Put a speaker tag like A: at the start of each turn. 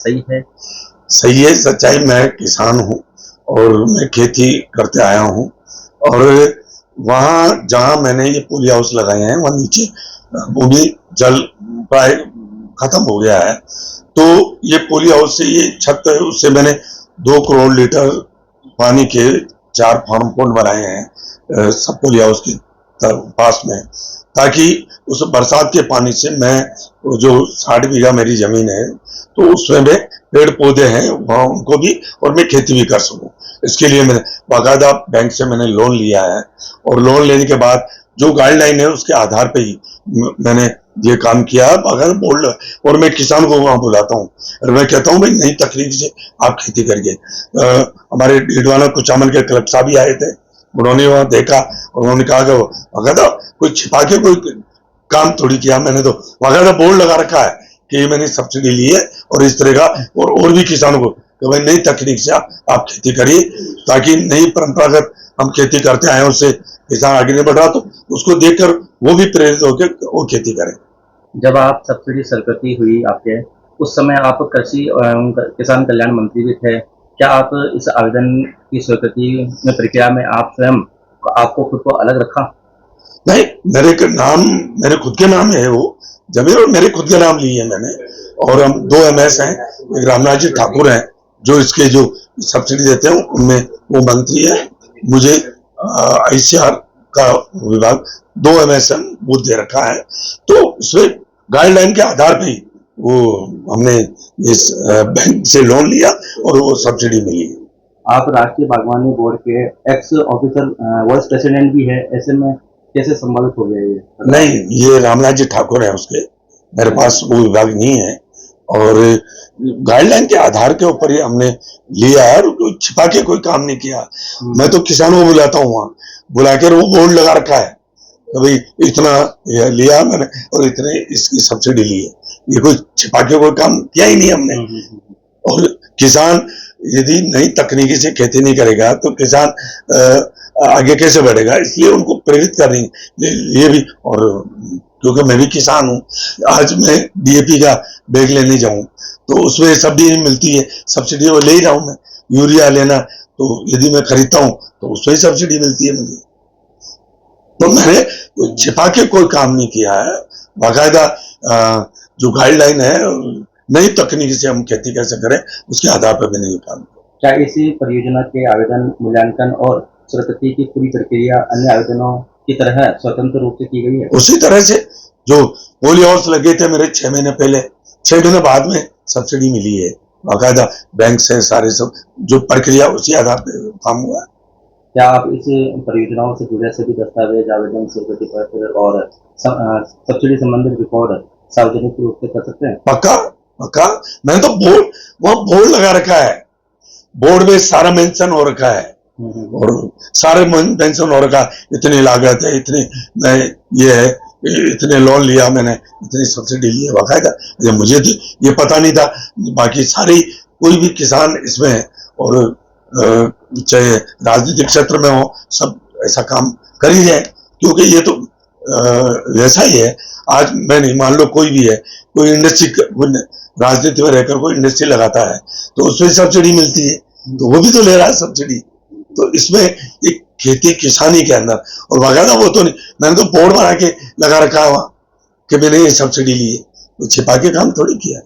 A: सही है?
B: सही है, सच्चाई। मैं किसान हूँ और मैं खेती करते आया हूँ। और वहाँ जहाँ मैंने ये पोली हाउस लगाए हैं वहाँ नीचे वो भी जल प्राय खत्म हो गया है। तो ये पोली हाउस से ये छत है, उससे मैंने 2 करोड़ लीटर पानी के 4 फार्म पॉन्ड बनाए हैं सब पोली हाउस के पास में, ताकि उस बरसात के पानी से मैं जो 60 बीघा मेरी जमीन है तो उसमें भी पेड़ पौधे हैं वहाँ उनको भी और मैं खेती भी कर सकूं। इसके लिए मैंने बाकायदा बैंक से मैंने लोन लिया है और लोन लेने के बाद जो गाइडलाइन है उसके आधार पे ही मैंने ये काम किया है। अगर बोल और मैं किसान को वहां बुलाता हूँ और मैं कहता हूँ भाई नई तकनीक से आप खेती करिए। हमारे डीडवाना कुचामन के क्लब साहब भी आए थे, उन्होंने वहां देखा और उन्होंने कहा कि बाकायदा कोई छिपा के कोई काम थोड़ी किया, मैंने तो बाकायदा बोर्ड लगा रखा है कि मैंने सब्सिडी ली है और इस तरह का। और भी किसानों को कि भाई नई तकनीक से आप खेती करिए, ताकि नई परंपरागत हम खेती करते आए उससे किसान आगे नहीं बढ़ रहा, तो उसको देखकर वो भी प्रेरित होकर वो खेती करें।
A: जब आप सब्सिडी स्वीकृति हुई आपके, उस समय आप कृषि एवं किसान कल्याण मंत्री भी थे। क्या आप इस आवेदन की स्वीकृति में प्रक्रिया में आप स्वयं आपको खुद को अलग रखा?
B: नहीं, मेरे खुद के नाम है वो जमीन और मेरे खुद के नाम ली है मैंने। और हम 2 MS हैं, एक रामनाथ जी ठाकुर हैं जो इसके जो सब्सिडी देते हैं उनमें वो मंत्री है। मुझे ICR का विभाग 2 MS वो दे रखा है। तो इसमें गाइडलाइन के आधार पे वो हमने इस बैंक से लोन लिया और वो सब्सिडी मिली।
A: आप राष्ट्रीय बागवानी बोर्ड के एक्स ऑफिसर वाइस प्रेसिडेंट भी है, ऐसे में कैसे संभावित हो गया ये?
B: नहीं, ये रामनाथ जी ठाकुर है उसके, मेरे पास वो विभाग नहीं है। और गाइडलाइन के आधार के ऊपर ही हमने लिया है, कोई छिपा के कोई काम नहीं किया। मैं तो किसानों को बुलाता हूँ वहां, बुलाकर वो बोर्ड लगा रखा है तो भाई इतना लिया मैंने और इतने इसकी सब्सिडी ली है। ये कोई छिपा के कोई काम किया ही नहीं हमने। और किसान यदि नई तकनीकी से खेती नहीं करेगा तो किसान आगे कैसे बढ़ेगा, इसलिए उनको प्रेरित करने ये भी। और क्योंकि मैं भी किसान हूँ, आज मैं DAP का बैग लेने जाऊं तो उसमें सब्सिडी मिलती है, सब्सिडी वो ले ही रहा हूं मैं। यूरिया लेना तो यदि मैं खरीदता हूं तो उसमें ही सब्सिडी मिलती है मुझे। तो मैंने छिपा के कोई काम नहीं किया है, बाकायदा जो गाइडलाइन है नई तकनीक से हम खेती कैसे करें उसके आधार पर मैंने ये काम किया।
A: क्या इसी परियोजना के आवेदन, मूल्यांकन और स्वीकृति की पूरी प्रक्रिया अन्य आवेदनों की तरह स्वतंत्र रूप से की गई है?
B: उसी तरह से जो पोली हाउस लगे थे मेरे 6 महीने पहले, 6 महीने बाद में सब्सिडी मिली है, बाकायदा बैंक से सारे सब जो प्रक्रिया उसी आधार पर काम हुआ है।
A: क्या आप इस परियोजनाओं से जुड़े सभी दस्तावेज, आवेदन, स्वीकृति पत्र और सब्सिडी संबंधित रिकॉर्ड सार्वजनिक रूप से कर सकते हैं?
B: पक्का पक्का। मैंने तो वहाँ बोर्ड लगा रखा है, बोर्ड में सारा मेंशन हो रखा है और सारे मेंशन हो रखा है, इतनी लागत है, इतनी ये है, इतने लोन लिया मैंने, इतनी सब्सिडी ली है बाकायदा। मुझे तो ये पता नहीं था। बाकी सारी कोई भी किसान इसमें है और चाहे राजनीतिक क्षेत्र में हो सब ऐसा काम कर ही जाए, क्योंकि ये तो वैसा ही है। आज मैं नहीं, मान लो कोई भी है, कोई इंडस्ट्री राजनीति में रहकर कोई इंडस्ट्री लगाता है तो उसमें सब्सिडी मिलती है, तो वो भी तो ले रहा है सब्सिडी। तो इसमें एक खेती किसानी के अंदर और बाकायदा वो तो नहीं, मैंने तो बोर्ड बना के लगा रखा है वहां कि मैंने ये सब्सिडी ली है, तो छिपा के काम थोड़ी किया है।